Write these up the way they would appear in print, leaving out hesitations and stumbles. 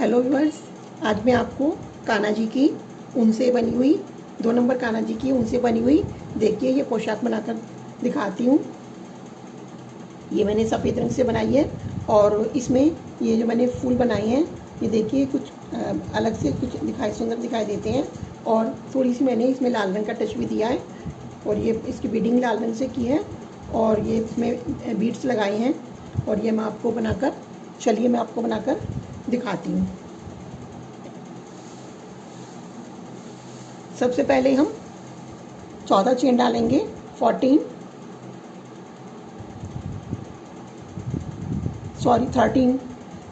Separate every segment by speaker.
Speaker 1: Hello viewers, आज मैं आपको कान्हा जी की ऊन से बनी हुई 2 नंबर कान्हा जी की ऊन से बनी हुई देखिए ये पोशाक बनाकर दिखाती हूँ। ये मैंने सफ़ेद रंग से बनाई है और इसमें ये जो मैंने फूल बनाए हैं ये देखिए कुछ अलग से कुछ सुंदर दिखाई देते हैं और थोड़ी सी मैंने इसमें लाल रंग का टच भी दिया है और ये इसकी बीडिंग लाल रंग से की है और ये इसमें बीड्स लगाए हैं और ये मैं आपको बनाकर दिखाती हूँ। सबसे पहले हम 14 चेन डालेंगे 13।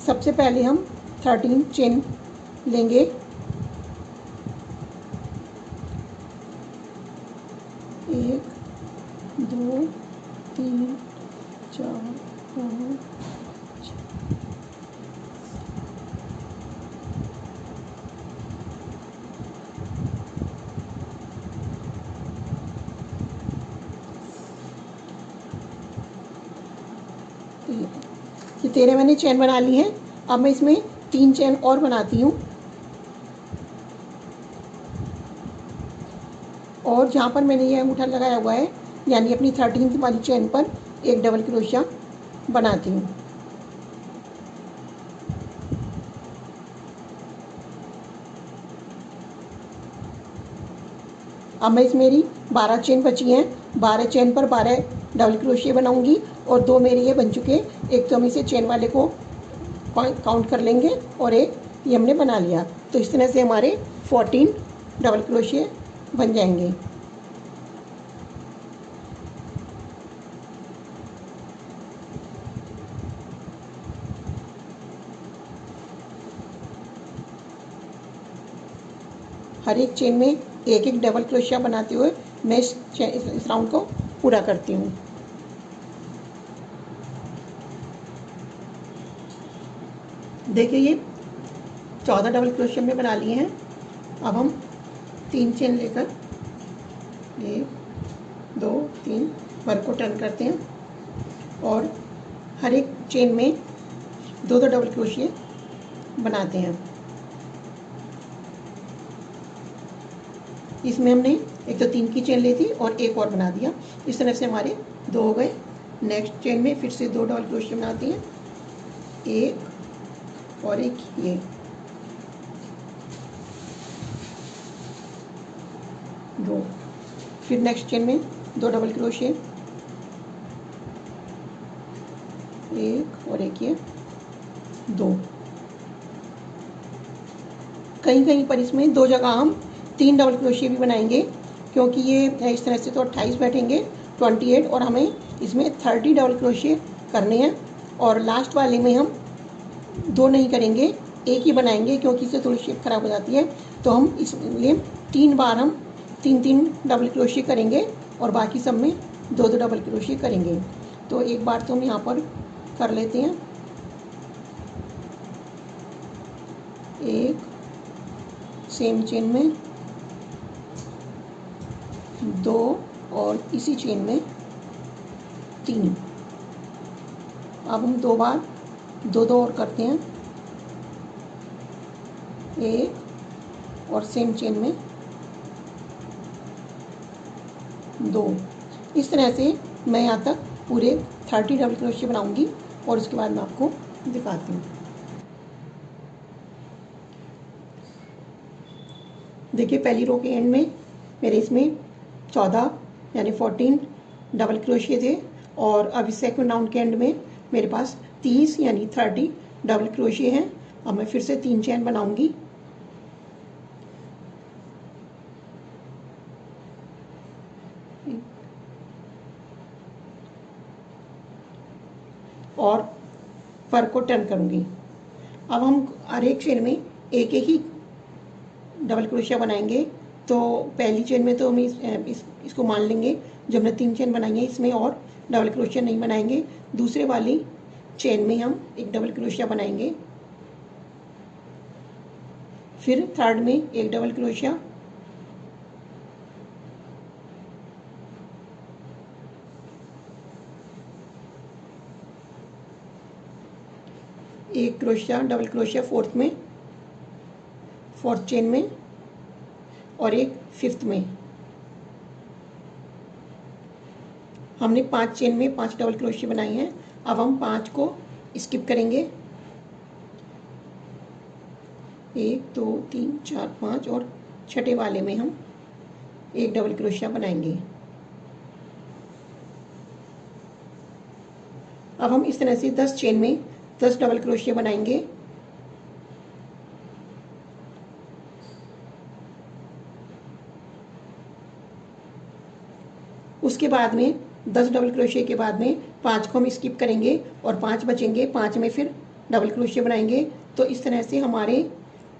Speaker 1: सबसे पहले हम 13 चेन लेंगे। 1 2 3 4 5 ये 13 मैंने चेन बना ली है। अब मैं इसमें 3 चेन और बनाती हूँ और जहाँ पर मैंने ये अंगूठा लगाया हुआ है यानी अपनी 13th वाली चेन पर एक डबल क्रोशिया बनाती हूँ। अब मैं इसमें मेरी 12 चेन बची हैं। 12 चेन पर 12 डबल क्रोशिया बनाऊंगी और 2 मेरे ये बन चुके। एक तो हम इसे चेन वाले को काउंट कर लेंगे और एक ये हमने बना लिया। तो इस तरह से हमारे 14 डबल क्रोशिया बन जाएंगे। हर एक चेन में एक एक डबल क्रोशिया बनाते हुए मैं इस राउंड को पूरा करती हूँ। देखिए ये 14 डबल क्रोशिया में बना लिए हैं। अब हम 3 चेन लेकर 1 2 3 वर्क को टर्न करते हैं और हर एक चेन में 2 डबल क्रोशिया बनाते हैं। इसमें हमने एक तो 3 की चेन ली थी और एक और बना दिया। इस तरह से हमारे 2 हो गए। नेक्स्ट चेन में फिर से 2 डबल क्रोशिया बनाती हैं, एक और एक ये। दो फिर नेक्स्ट चेन में 2 डबल क्रोशिया, एक और एक ये 2। कहीं कहीं पर इसमें 2 जगह हम 3 डबल क्रोशिया भी बनाएंगे क्योंकि ये इस तरह से तो 28 बैठेंगे 28 और हमें इसमें 30 डबल क्रोशिया करने हैं और लास्ट वाले में हम 2 नहीं करेंगे, एक ही बनाएंगे क्योंकि इससे थोड़ी शेप खराब हो जाती है। तो हम इसलिए 3 बार हम 3 डबल क्रोशिया करेंगे और बाकी सब में 2 डबल क्रोशिया करेंगे। तो एक बार तो हम यहाँ पर कर लेते हैं। एक सेम चेन में 2 और इसी चेन में 3। अब हम 2 बार 2 और करते हैं, एक और सेम चेन में 2। इस तरह से मैं यहाँ तक पूरे 30 डबल क्रोशिया बनाऊंगी और उसके बाद मैं आपको दिखाती हूँ। देखिए पहली रो के एंड में मेरे इसमें 14 यानी 14 डबल क्रोशिया थे और अब सेकंड राउंड के एंड में मेरे पास 30 यानी 30 डबल क्रोशिया हैं। अब मैं फिर से 3 चेन बनाऊंगी और फर को टर्न करूंगी। अब हम हर एक चेन में एक एक ही डबल क्रोशिया बनाएंगे। तो पहली चेन में तो हम इसको मान लेंगे जो हमने 3 चेन बनाई है इसमें और डबल क्रोशिया नहीं बनाएंगे। दूसरे वाली चेन में हम एक डबल क्रोशिया बनाएंगे, फिर थर्ड में एक डबल क्रोशिया, एक क्रोशिया डबल क्रोशिया फोर्थ में फोर्थ चेन में और एक फिफ्थ में। हमने 5 चेन में 5 डबल क्रोशिया बनाई हैं। अब हम 5 को स्किप करेंगे, 1 2 3 4 5 और छठे वाले में हम एक डबल क्रोशिया बनाएंगे। अब हम इस तरह से 10 चेन में 10 डबल क्रोशिया बनाएंगे। उसके बाद में 10 डबल क्रोशिया के बाद में 5 को हम स्किप करेंगे और 5 बचेंगे, 5 में फिर डबल क्रोशिया बनाएंगे। तो इस तरह से हमारे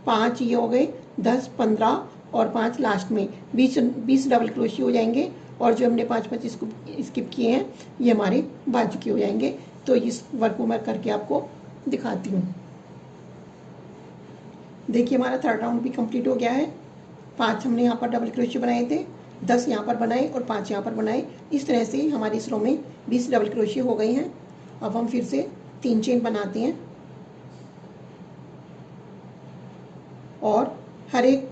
Speaker 1: 5 ये हो गए, 10 15 और 5 लास्ट में 20 डबल क्रोशिया हो जाएंगे। और जो हमने 5 इसको स्किप किए हैं ये हमारे बाजू के हो जाएंगे। तो इस वर्क को मैं करके आपको दिखाती हूँ। देखिए हमारा थर्ड राउंड भी कंप्लीट हो गया है। 5 हमने यहाँ पर डबल क्रोशिया बनाए थे, 10 यहाँ पर बनाए और 5 यहाँ पर बनाए। इस तरह से हमारे इस रो में 20 डबल क्रोशिया हो गई हैं। अब हम फिर से 3 चेन बनाते हैं और हर एक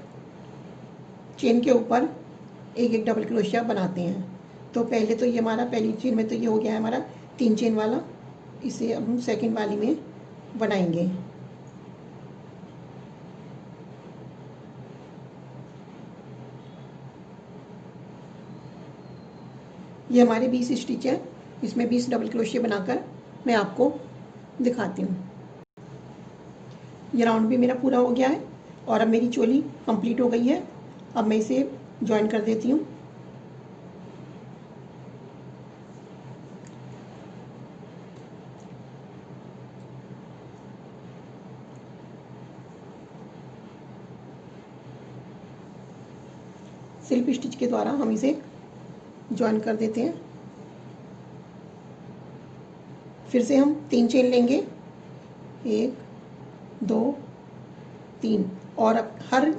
Speaker 1: चेन के ऊपर एक एक डबल क्रोशिया बनाते हैं। तो पहले तो ये हमारा पहली चेन में तो ये हो गया है हमारा 3 चेन वाला। इसे अब हम सेकेंड वाली में बनाएंगे। ये हमारे 20 स्टिच है, इसमें 20 डबल क्रोशिया बनाकर मैं आपको दिखाती हूँ। ये राउंड भी मेरा पूरा हो गया है और अब मेरी चोली कंप्लीट हो गई है। अब मैं इसे ज्वाइन कर देती हूँ। स्लिप स्टिच के द्वारा हम इसे ज्वाइन कर देते हैं। फिर से हम 3 चेन लेंगे, 1 2 3 और अब हर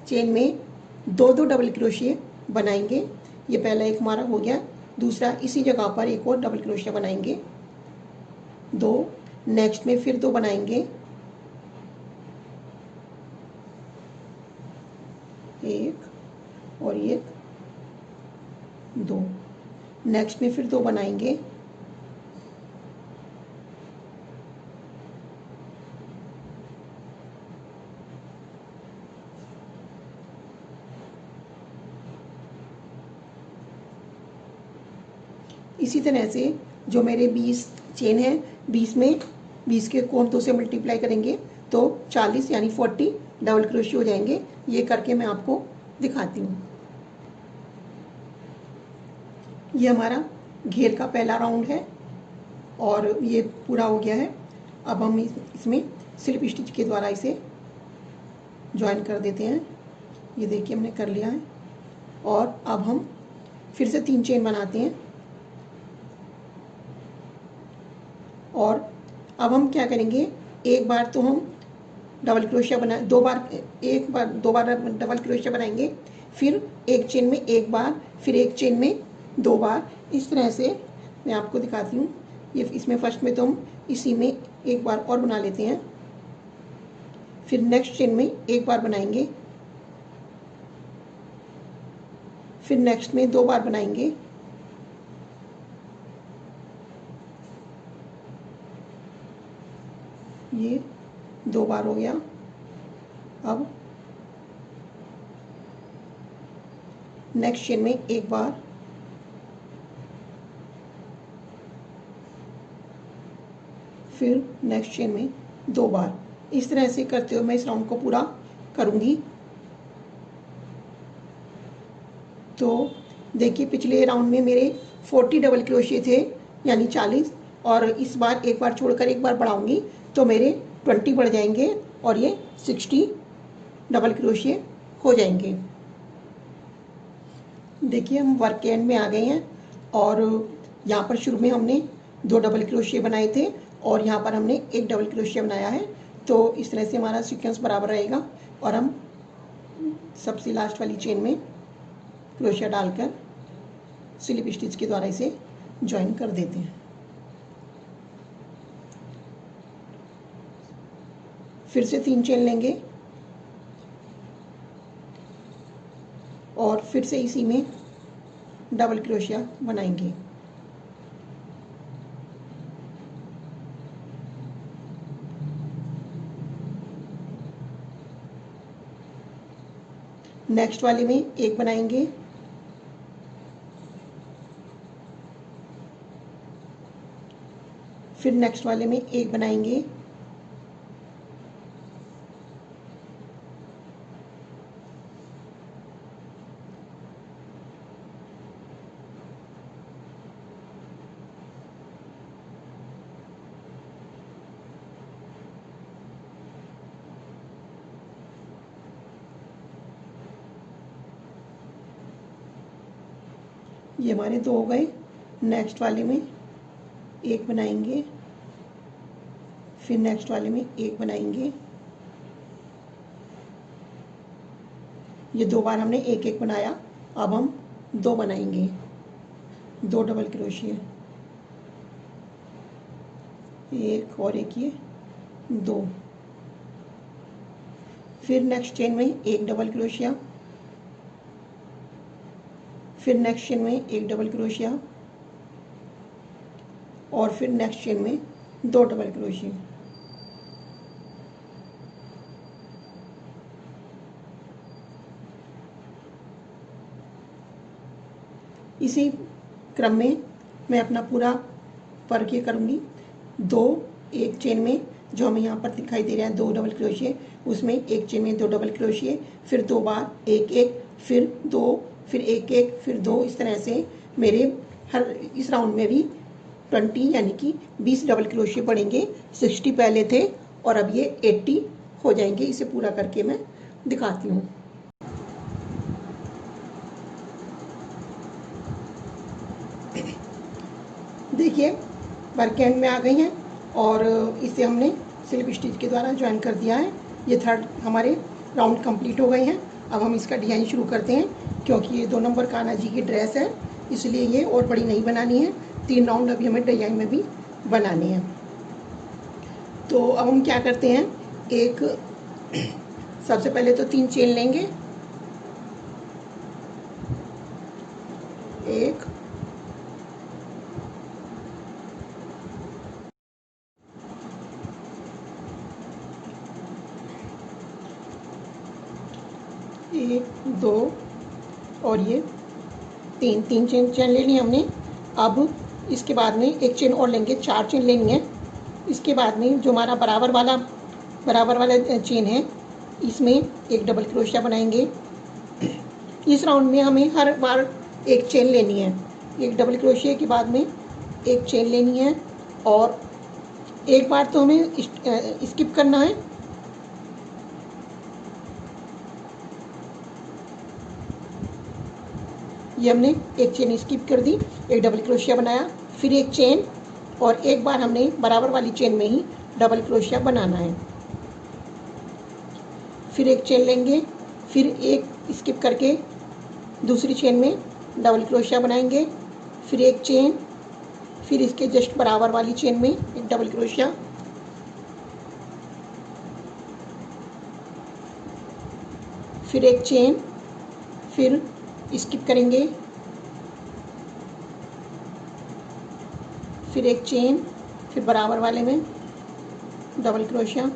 Speaker 1: चेन में 2 डबल क्रोशिया बनाएंगे। ये पहला एक हमारा हो गया, दूसरा इसी जगह पर एक और डबल क्रोशिया बनाएंगे, 2 नेक्स्ट में फिर 2 बनाएंगे, 1 और ये 2 नेक्स्ट में फिर 2 बनाएंगे, इसी तरह से जो मेरे 20 चेन है 20 में 20 के को हम 2 से मल्टीप्लाई करेंगे तो 40 यानी 40 डबल क्रोशिया हो जाएंगे। ये करके मैं आपको दिखाती हूँ। ये हमारा घेर का पहला राउंड है और ये पूरा हो गया है। अब हम इसमें स्लिप स्टिच के द्वारा इसे ज्वाइन कर देते हैं। ये देखिए हमने कर लिया है और अब हम फिर से 3 चेन बनाते हैं और अब हम क्या करेंगे, एक बार तो हम डबल क्रोशिया बनाए, दो बार डबल क्रोशिया बनाएंगे, फिर एक चेन में एक बार, फिर एक चेन में 2 बार। इस तरह से मैं आपको दिखाती हूँ। ये इसमें फर्स्ट में तो हम इसी में एक बार और बना लेते हैं, फिर नेक्स्ट चेन में एक बार बनाएंगे, फिर नेक्स्ट में 2 बार बनाएंगे, ये 2 बार हो गया। अब नेक्स्ट चेन में एक बार, फिर नेक्स्ट चेन में 2 बार। इस तरह से करते हुए मैं इस राउंड को पूरा करूंगी। तो देखिए पिछले राउंड में मेरे 40 डबल क्रोशिया थे यानी 40, और इस बार एक बार छोड़कर एक बार बढ़ाऊंगी तो मेरे 20 बढ़ जाएंगे और ये 60 डबल क्रोशिया हो जाएंगे। देखिए हम वर्क के एंड में आ गए हैं और यहाँ पर शुरू में हमने 2 डबल क्रोशिया बनाए थे और यहाँ पर हमने एक डबल क्रोशिया बनाया है। तो इस तरह से हमारा सीक्वेंस बराबर रहेगा और हम सबसे लास्ट वाली चेन में क्रोशिया डालकर स्लिप स्टिच के द्वारा इसे ज्वाइन कर देते हैं। फिर से 3 चेन लेंगे, फिर से इसी में डबल क्रोशिया बनाएंगे। नेक्स्ट वाले में एक बनाएंगे, फिर नेक्स्ट वाले में एक बनाएंगे, ये हमारे दो हो गए। नेक्स्ट वाले में एक बनाएंगे, फिर नेक्स्ट वाले में एक बनाएंगे। ये दो बार हमने एक एक बनाया, अब हम दो बनाएंगे, दो डबल क्रोशिया, एक और एक, ये दो। फिर नेक्स्ट चेन में एक डबल क्रोशिया, फिर नेक्स्ट चेन में एक डबल क्रोशिया, और फिर नेक्स्ट चेन में दो डबल क्रोशिया। इसी क्रम में मैं अपना पूरा वर्क ये करूँगी। दो एक चेन में जो हमें यहाँ पर दिखाई दे रहा है दो डबल क्रोशिया, उसमें एक चेन में दो डबल क्रोशिया, फिर दो बार एक एक, फिर दो, फिर एक एक, फिर दो। इस तरह से मेरे हर इस राउंड में भी 20 यानी कि 20 डबल क्रोशिया पड़ेंगे। 60 पहले थे और अब ये 80 हो जाएंगे। इसे पूरा करके मैं दिखाती हूँ। देखिए वर्क एंड में आ गई हैं और इसे हमने स्लिप स्टिच के द्वारा ज्वाइन कर दिया है। ये थर्ड हमारे राउंड कंप्लीट हो गए हैं। अब हम इसका डिज़ाइन शुरू करते हैं, क्योंकि ये 2 नंबर कान्हा जी की ड्रेस है, इसलिए ये और बड़ी नहीं बनानी है। 3 राउंड अभी हमें डिज़ाइन में भी बनाने हैं। तो अब हम क्या करते हैं, एक सबसे पहले तो 3 चेन लेंगे, एक, एक, दो और ये तीन चेन लेनी है हमने। अब इसके बाद में एक चेन और लेंगे, 4 चेन लेनी है। इसके बाद में जो हमारा बराबर वाला चेन है, इसमें एक डबल क्रोशिया बनाएंगे। इस राउंड में हमें हर बार एक चेन लेनी है। एक डबल क्रोशिया के बाद में एक चेन लेनी है और एक बार तो हमें स्किप करना है। ये हमने एक चेन स्किप कर दी, एक डबल क्रोशिया बनाया, फिर एक चेन और एक बार हमने बराबर वाली चेन में ही डबल क्रोशिया बनाना है। फिर एक चेन लेंगे, फिर एक स्किप करके दूसरी चेन में डबल क्रोशिया बनाएंगे, फिर एक चेन, फिर इसके जस्ट बराबर वाली चेन में एक डबल क्रोशिया, फिर एक चेन, फिर स्किप करेंगे, फिर एक चेन, फिर बराबर वाले में डबल क्रोशिया,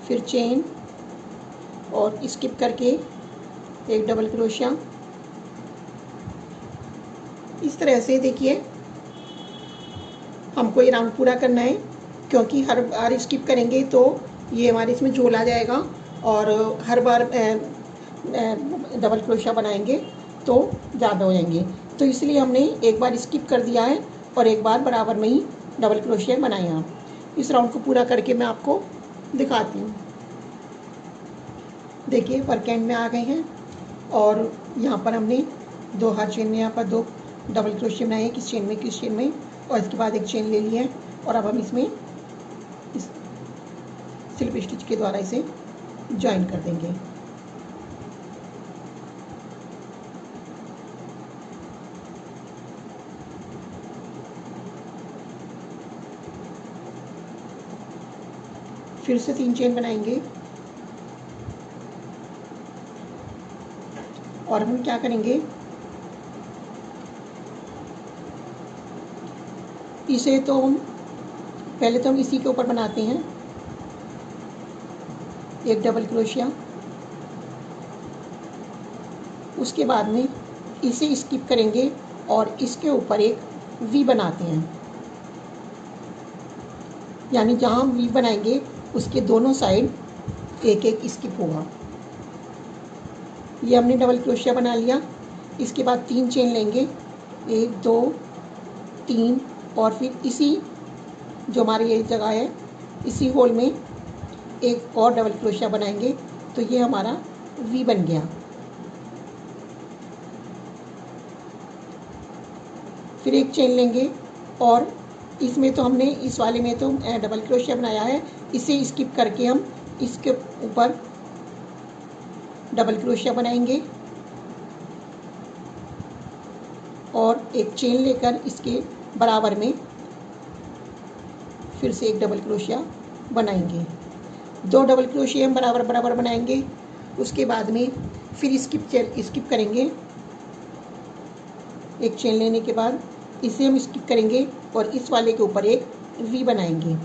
Speaker 1: फिर चेन और स्किप करके एक डबल क्रोशिया। इस तरह से देखिए हमको ये राउंड पूरा करना है, क्योंकि हर बार स्किप करेंगे तो ये हमारे इसमें झोल आ जाएगा और हर बार डबल क्रोशिया बनाएंगे तो ज़्यादा हो जाएंगे। तो इसलिए हमने एक बार स्किप कर दिया है और एक बार बराबर में ही डबल क्रोशिया बनाया। इस राउंड को पूरा करके मैं आपको दिखाती हूँ। देखिए वर्क एंड में आ गए हैं और यहाँ पर हमने 2 हर चेन में यहाँ पर 2 डबल क्रोशिया बनाए हैं, किस चेन में, और इसके बाद एक चेन ले ली है और अब हम इसमें इस स्लिप स्टिच के द्वारा इसे ज्वाइन कर देंगे। फिर से 3 चेन बनाएंगे और हम क्या करेंगे, इसे तो हम पहले तो हम इसी के ऊपर बनाते हैं एक डबल क्रोशिया, उसके बाद में इसे स्किप करेंगे और इसके ऊपर एक वी बनाते हैं, यानी जहाँ हम वी बनाएंगे उसके दोनों साइड एक एक स्किप होगा। ये हमने डबल क्रोशिया बना लिया। इसके बाद 3 चेन लेंगे, 1 2 3, और फिर इसी जो हमारी ये जगह है इसी होल में एक और डबल क्रोशिया बनाएंगे, तो ये हमारा वी बन गया। फिर एक चेन लेंगे और इसमें तो हमने इस वाले में तो डबल क्रोशिया बनाया है, इसे स्किप करके हम इसके ऊपर डबल क्रोशिया बनाएंगे और एक चेन लेकर इसके बराबर में फिर से एक डबल क्रोशिया बनाएंगे। 2 डबल क्रोशिया हम बराबर बराबर बनाएंगे। उसके बाद में फिर स्किप करेंगे, एक चेन लेने के बाद इसे हम स्किप करेंगे और इस वाले के ऊपर एक वी बनाएंगे।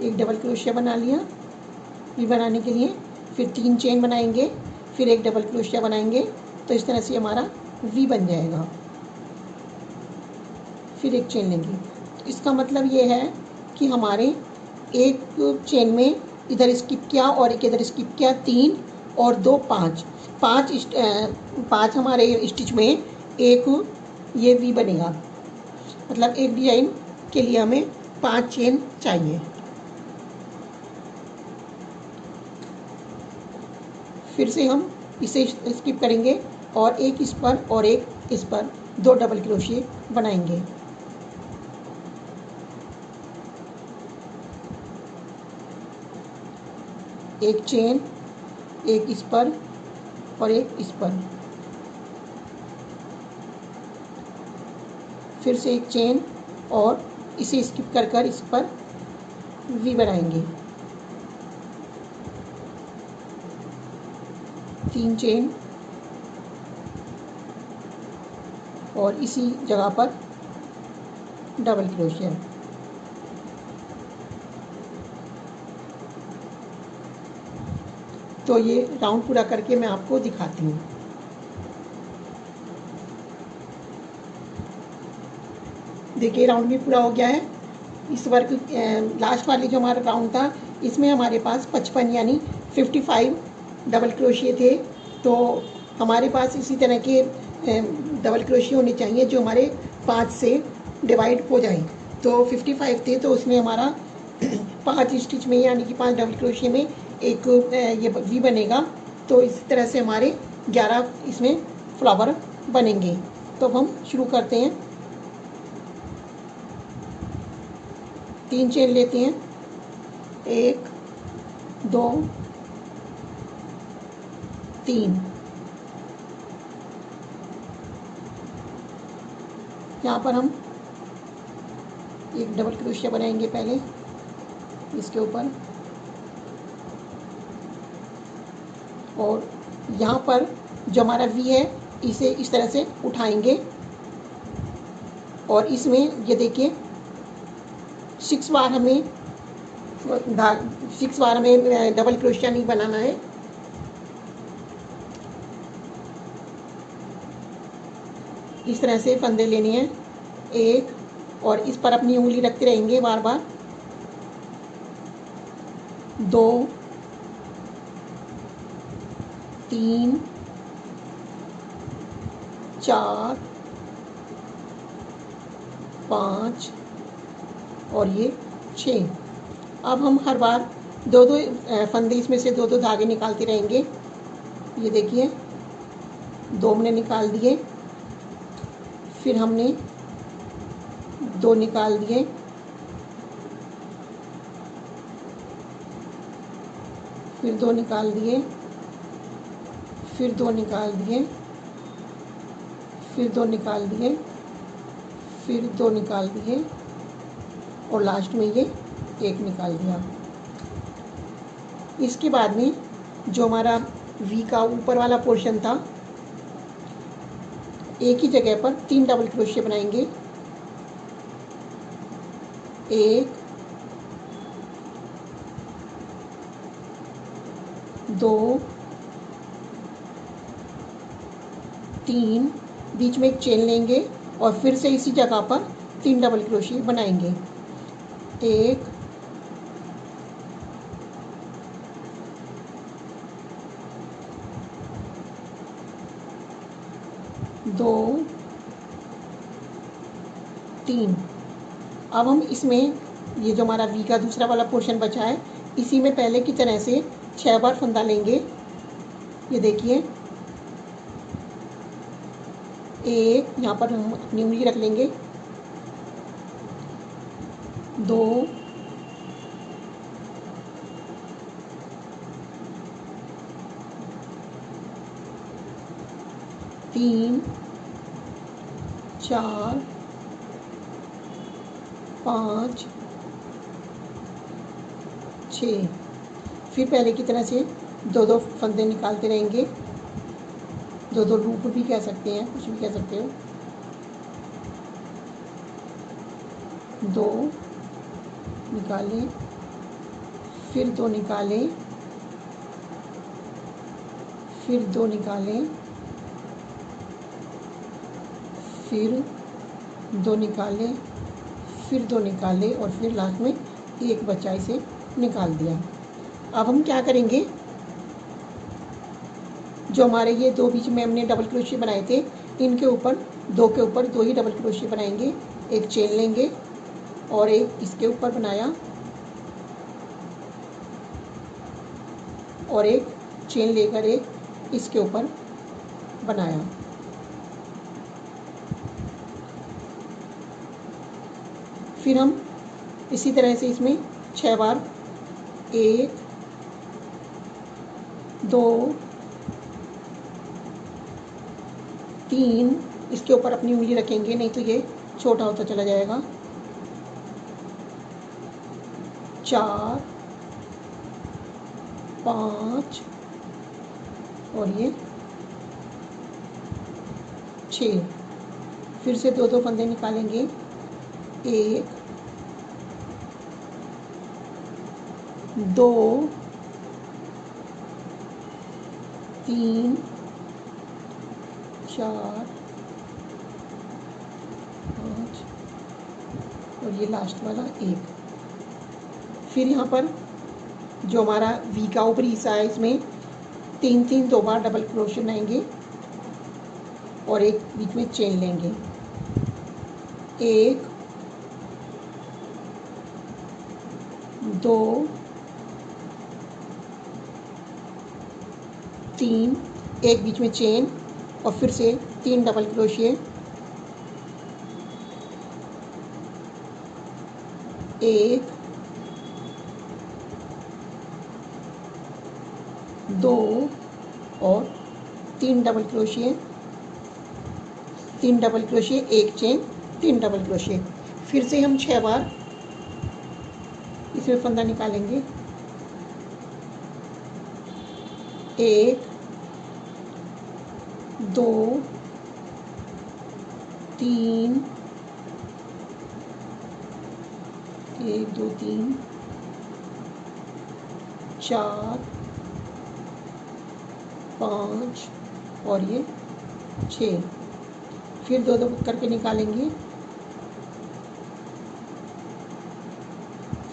Speaker 1: एक डबल क्रोशिया बना लिया वी बनाने के लिए, फिर 3 चेन बनाएंगे, फिर एक डबल क्रोशिया बनाएंगे, तो इस तरह से हमारा वी बन जाएगा। फिर एक चेन लेंगे, तो इसका मतलब ये है कि हमारे एक चेन में इधर स्किप किया और एक इधर स्किप किया, 3 और 2 5 हमारे स्टिच में एक ये वी बनेगा। मतलब एक डिजाइन के लिए हमें 5 चेन चाहिए। फिर से हम इसे स्किप करेंगे और एक इस पर और एक इस पर 2 डबल क्रोशिए बनाएंगे। एक चेन, एक इस पर और एक इस पर, फिर से एक चेन और इसे स्किप कर कर इस पर वी बनाएंगे। 3 चेन और इसी जगह पर डबल क्रोशिया। तो ये राउंड पूरा करके मैं आपको दिखाती हूँ। देखिए राउंड भी पूरा हो गया है। इस वर्क लास्ट वाली जो हमारा राउंड था इसमें हमारे पास 55 यानी 55 डबल क्रोशिए थे। तो हमारे पास इसी तरह के डबल क्रोशिए होने चाहिए जो हमारे 5 से डिवाइड हो जाए। तो 55 थे, तो उसमें हमारा 5 स्टिच में यानी कि 5 डबल क्रोशिए में एक ये वी बनेगा। तो इस तरह से हमारे 11 इसमें फ्लावर बनेंगे। तो अब हम शुरू करते हैं। 3 चेन लेते हैं, 1 2 3। यहाँ पर हम एक डबल क्रोशिया बनाएंगे पहले इसके ऊपर, और यहाँ पर जो हमारा वी है इसे इस तरह से उठाएंगे और इसमें ये देखिए 6 बार हमें डबल क्रोशिया नहीं बनाना है। इस तरह से फंदे लेने हैं, एक, और इस पर अपनी उंगली रखते रहेंगे बार बार। 2 3 4 5 और ये 6। अब हम हर बार 2-2 फंदे इसमें से 2-2 धागे निकालते रहेंगे। ये देखिए 2 हमने निकाल दिए, फिर हमने 2 निकाल दिए, फिर 2 निकाल दिए, फिर 2 निकाल दिए, फिर 2 निकाल दिए, फिर 2 निकाल दिए और लास्ट में ये 1 निकाल दिया। इसके बाद में जो हमारा वी का ऊपर वाला पोर्शन था, एक ही जगह पर 3 डबल क्रोशिया बनाएंगे। 1 2 3, बीच में एक चेन लेंगे और फिर से इसी जगह पर 3 डबल क्रोशिया बनाएंगे। 1 2 3। अब हम इसमें ये जो हमारा वी का दूसरा वाला पोर्शन बचा है, इसी में पहले की तरह से 6 बार फंदा लेंगे। ये देखिए, एक यहाँ पर हम अपनी उंगली रख लेंगे, 2 3 4 5 6। फिर पहले की तरह से 2-2 फंदे निकालते रहेंगे। 2-2 लूप भी कह सकते हैं, कुछ भी कह सकते हो। 2 निकालें, फिर 2 निकालें, फिर 2 निकालें, फिर 2 निकालें, फिर 2 निकालें और फिर लास्ट में एक बचा, इसे निकाल दिया। अब हम क्या करेंगे, जो हमारे ये 2 बीच में हमने डबल क्रोशिया बनाए थे, इनके ऊपर 2 के ऊपर 2 ही डबल क्रोशिया बनाएंगे। एक चेन लेंगे और एक इसके ऊपर बनाया और एक चेन लेकर एक इसके ऊपर बनाया। फिर हम इसी तरह से इसमें 6 बार 1 2 3, इसके ऊपर अपनी उंगली रखेंगे, नहीं तो ये छोटा होता चला जाएगा। 4 5 और ये 6। फिर से 2-2 फंदे निकालेंगे। 1 2 3 4 5 और ये लास्ट वाला 1। फिर यहाँ पर जो हमारा वी का ऊपरी हिस्सा है, इसमें 3-3 2 बार डबल क्रोशिया बनाएंगे और एक बीच में चेन लेंगे। 1 2 3, एक बीच में चेन और फिर से 3 डबल क्रोशिया। 1 2 और 3 डबल क्रोशिया, 3 डबल क्रोशिया, एक चेन, 3 डबल क्रोशिया। फिर से हम 6 बार इसमें फंदा निकालेंगे। 1 2 3 1 2 3 4 5 और ये 6। फिर 2-2 करके निकालेंगे,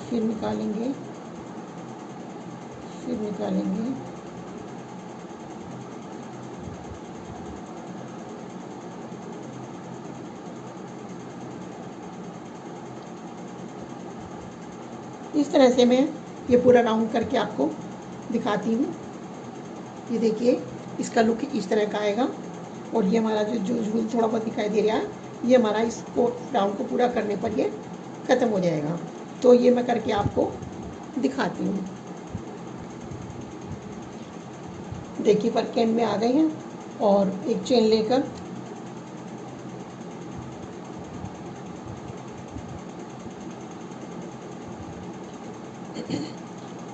Speaker 1: फिर निकालेंगे, फिर निकालेंगे। इस तरह से मैं ये पूरा राउंड करके आपको दिखाती हूँ। ये देखिए, इसका लुक इस तरह का आएगा और ये हमारा जो झूल थोड़ा बहुत दिखाई दे रहा है, ये हमारा इसको राउंड को पूरा करने पर ये ख़त्म हो जाएगा। तो ये मैं करके आपको दिखाती हूँ। देखिए, पर कैन में आ गए हैं और एक चेन लेकर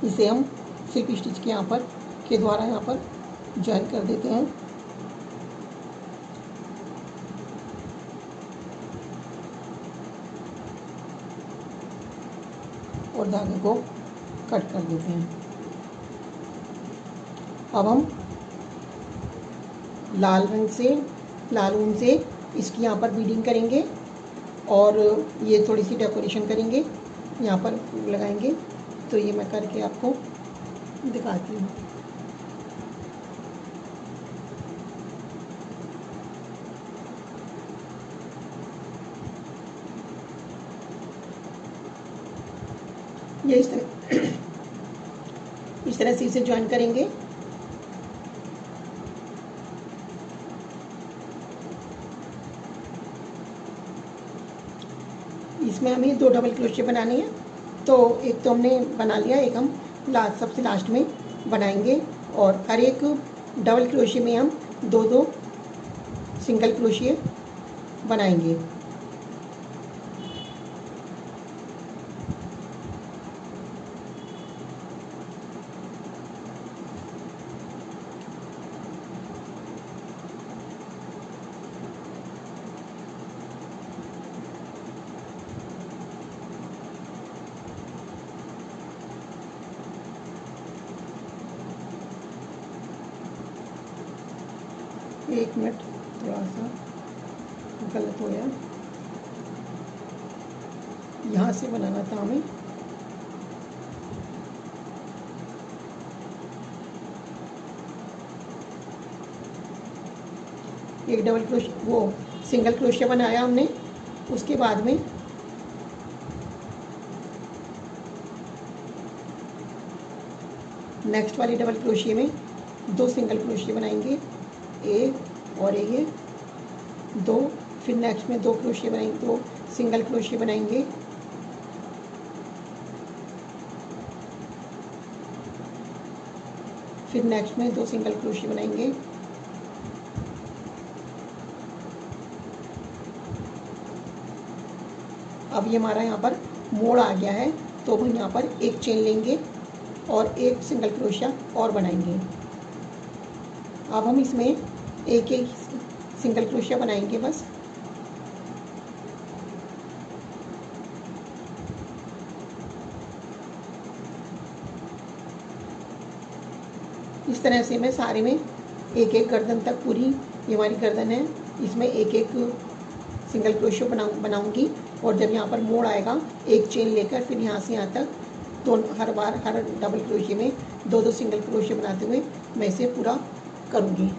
Speaker 1: इसे हम स्लिप स्टिच के यहाँ पर के द्वारा यहाँ पर ज्वाइन कर देते हैं। और धागे को कट कर देते हैं। अब हम लाल रंग से, लाल ऊन से इसकी यहाँ पर बीडिंग करेंगे और ये थोड़ी सी डेकोरेशन करेंगे, यहाँ पर लगाएंगे। तो ये मैं करके आपको दिखाती हूँ। ये इस तरह से इसे ज्वाइन करेंगे। इसमें हमें 2 डबल क्रोशे बनाने हैं। तो एक तो हमने बना लिया, एक हम सबसे लास्ट में बनाएंगे। और हर एक डबल क्रोशे में हम 2-2 सिंगल क्रोशे बनाएंगे। एक मिनट, थोड़ा सा गलत हो गया, यहाँ से बनाना था हमें। एक डबल क्रोशे, वो सिंगल क्रोशे बनाया हमने। उसके बाद में नेक्स्ट वाली डबल क्रोशे में 2 सिंगल क्रोशे बनाएंगे, एक और ये 2। फिर नेक्स्ट में 2 क्रोशे बनाएंगे, 2 सिंगल क्रोशे बनाएंगे। फिर नेक्स्ट में 2 सिंगल क्रोशे बनाएंगे। अब ये हमारा यहाँ पर मोड़ आ गया है, तो हम यहाँ पर एक चेन लेंगे और एक सिंगल क्रोशिया और बनाएंगे। अब हम इसमें एक एक सिंगल क्रोशिया बनाएंगे बस। इस तरह से मैं सारे में एक एक गर्दन तक, पूरी ये हमारी गर्दन है, इसमें एक एक सिंगल क्रोशिया बनाऊंगी। और जब यहाँ पर मोड़ आएगा, एक चेन लेकर फिर यहाँ से यहाँ तक हर बार हर डबल क्रोशिया में 2-2 सिंगल क्रोशिया बनाते हुए मैं इसे पूरा करूँगी।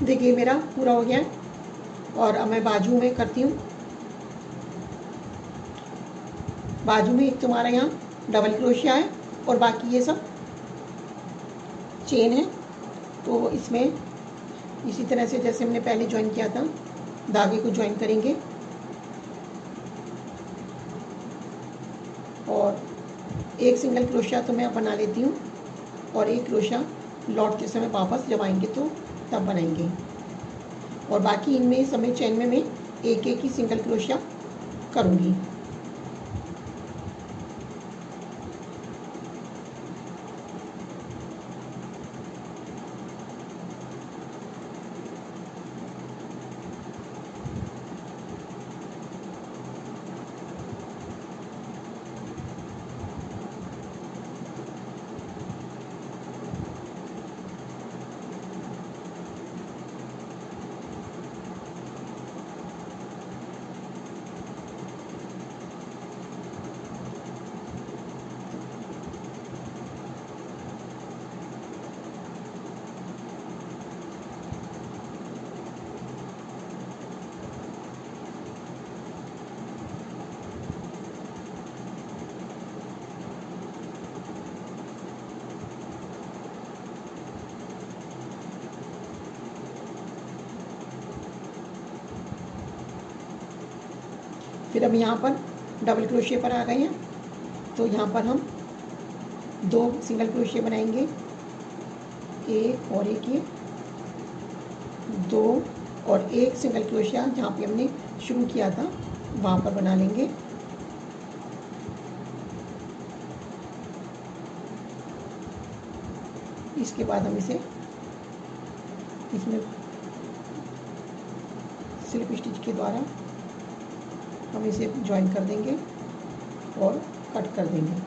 Speaker 1: देखिए मेरा पूरा हो गया है। और अब मैं बाजू में करती हूँ। बाजू में एक तुम्हारा यहाँ डबल क्रोशिया है और बाकी ये सब चेन है। तो इसमें इसी तरह से जैसे हमने पहले ज्वाइन किया था, धागे को ज्वाइन करेंगे और एक सिंगल क्रोशिया तो मैं बना लेती हूँ और एक क्रोशिया लौटते समय वापस जब आएंगे तो तब बनाएंगे। और बाकी इनमें समय चेन में मैं एक एक ही सिंगल क्रोशिया करूँगी। फिर अब यहाँ पर डबल क्रोशिया पर आ गए हैं, तो यहाँ पर हम 2 सिंगल क्रोशिया बनाएंगे, एक और एक, ये 2 और एक सिंगल क्रोशिया जहाँ पे हमने शुरू किया था वहाँ पर बना लेंगे। इसके बाद हम इसमें स्लिप स्टिच के द्वारा हम इसे ज्वाइन कर देंगे और कट कर देंगे।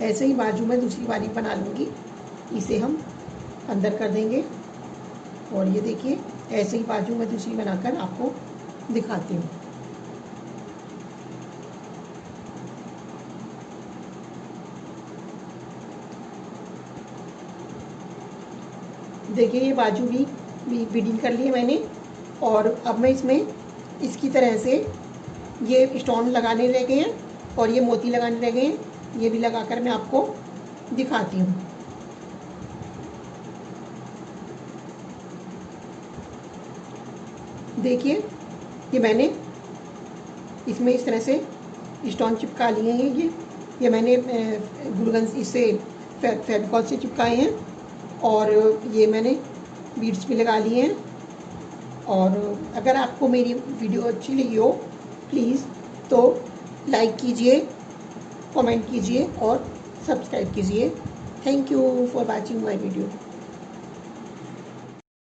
Speaker 1: ऐसे ही बाजू में दूसरी बारी बना लूँगी, इसे हम अंदर कर देंगे। और ये देखिए ऐसे ही बाजू में दूसरी बनाकर आपको दिखाती हूँ। देखिए ये बाजू भी बीडिंग कर ली है मैंने। और अब मैं इसमें इसकी तरह से ये स्टोन लगाने रह गए हैं और ये मोती लगाने रह गए हैं, ये भी लगाकर मैं आपको दिखाती हूँ। देखिए ये मैंने इसमें इस तरह से स्टोन चिपका लिए हैं। ये मैंने ग्लूगन इससे फेविकॉल से चिपकाए हैं और ये मैंने बीड्स भी लगा लिए हैं। और अगर आपको मेरी वीडियो अच्छी लगी हो प्लीज़ तो लाइक कीजिए, कमेंट कीजिए और सब्सक्राइब कीजिए। Thank you for watching my video.